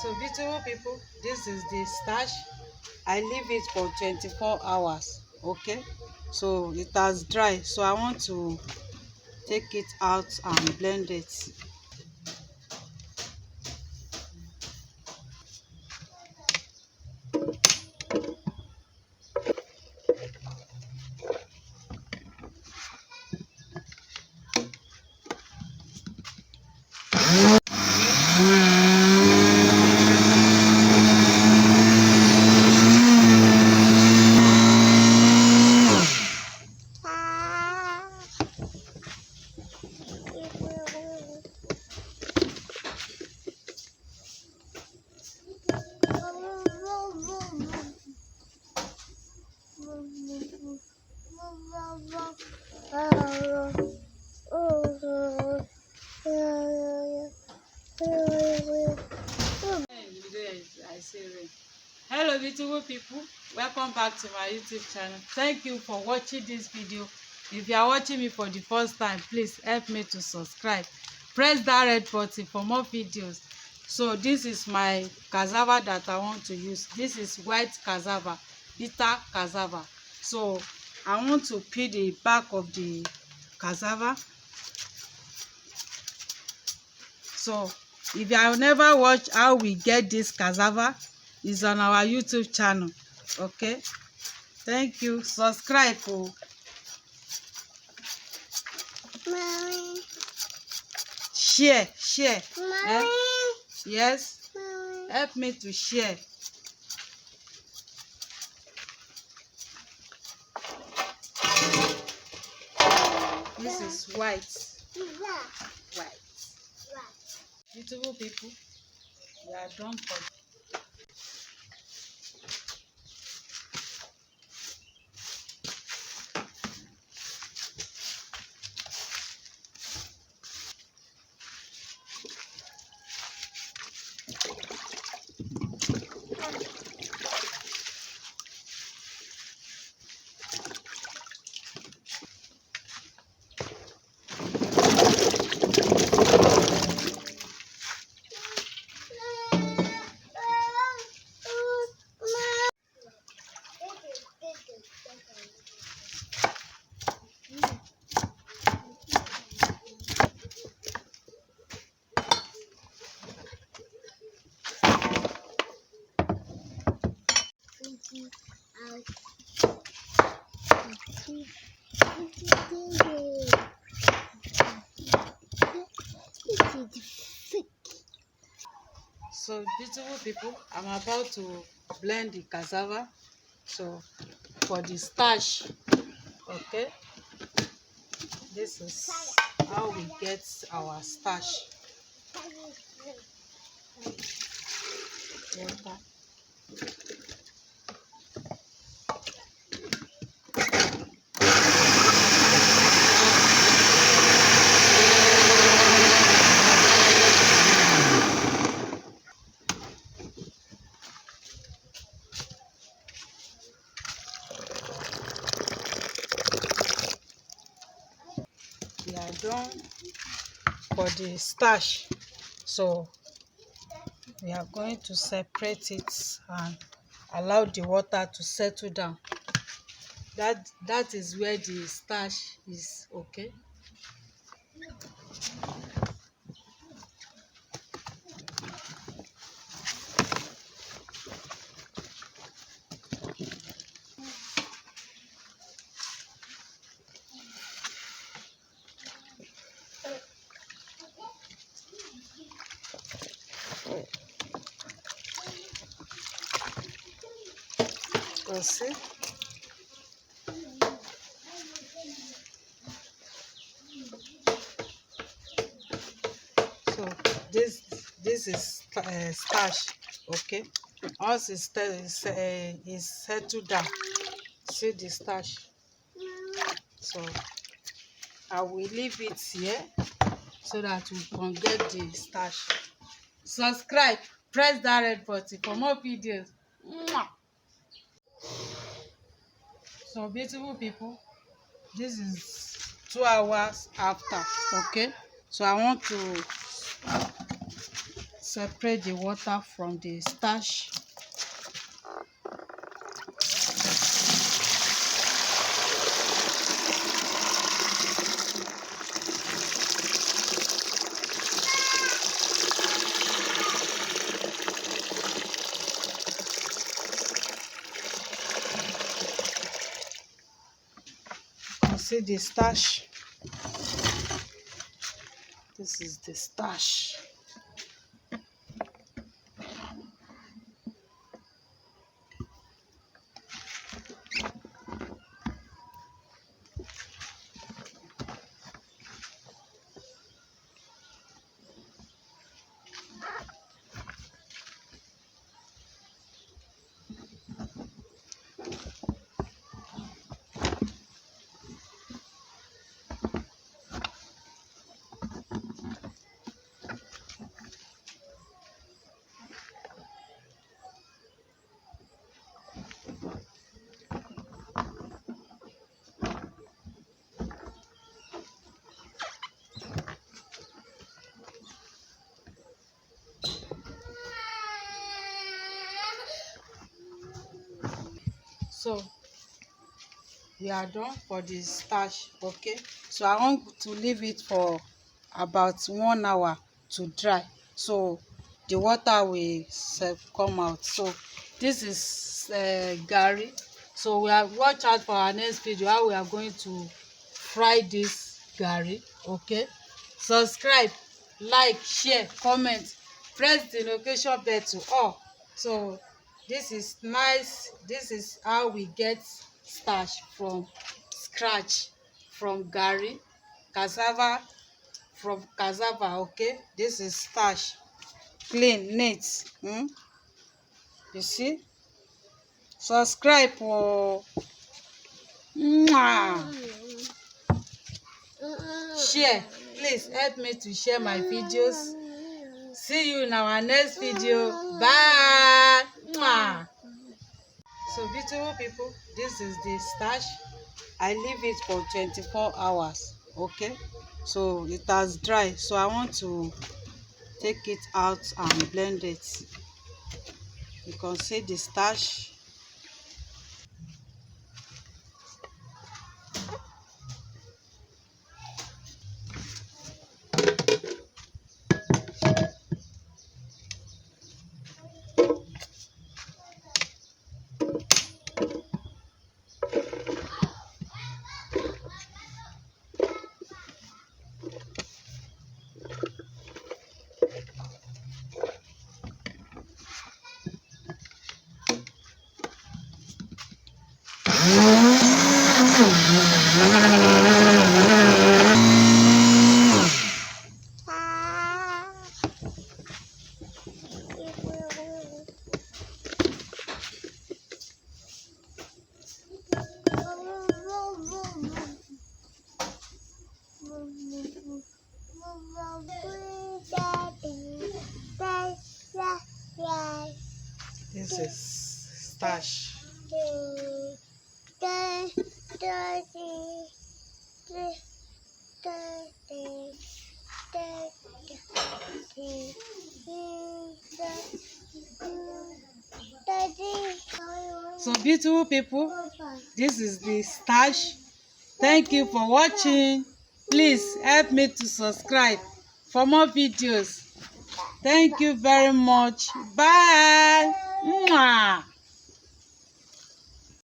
So beautiful people, this is the starch. I leave it for 24 hours. Okay, so it has dried, so I want to take it out and blend it. Hello beautiful people, welcome back to my YouTube channel. Thank you for watching this video. If you are watching me for the first time, please help me to subscribe. Press that red button for more videos. So this is my cassava that I want to use. This is white cassava, bitter cassava. So I want to peel the back of the cassava. So if you have never watched how we get this cassava, it's on our YouTube channel. Okay, thank you. Subscribe. Oh. Mommy. Share. Mommy. Yes. Mommy. Help me to share. This is white. White. Beautiful people, we are done for. So beautiful people, I'm about to blend the cassava. So for the starch, okay, this is how we get our starch. Water. We are done for the starch, so we are going to separate it and allow the water to settle down. That is where the starch is. Okay, you see. So this is starch. Okay, once it's settled down, see the starch. So I will leave it here so that we can get the starch. Subscribe, press that red button for more videos. Mwah. So beautiful people, this is 2 hours after. Okay, so I want to separate the water from the starch. You see the starch? This is the starch. So we are done for the starch. Okay, so I want to leave it for about 1 hour to dry, so the water will come out. So this is garri. So we are watch out for our next video how we are going to fry this garri. Okay, subscribe, like, share, comment, press the notification bell to all. So this is nice. This is how we get starch from scratch, from garri, cassava, from cassava. Okay, this is starch, clean, neat. You see, subscribe. Oh, share, please help me to share my videos. See you in our next video. Bye. So beautiful people, this is the starch. I leave it for 24 hours. Okay, so it has dried, so I want to take it out and blend it. You can see the starch. This is starch. So beautiful people, this is the starch. Thank you for watching. Please help me to subscribe for more videos. Thank you very much. Bye. Mwah.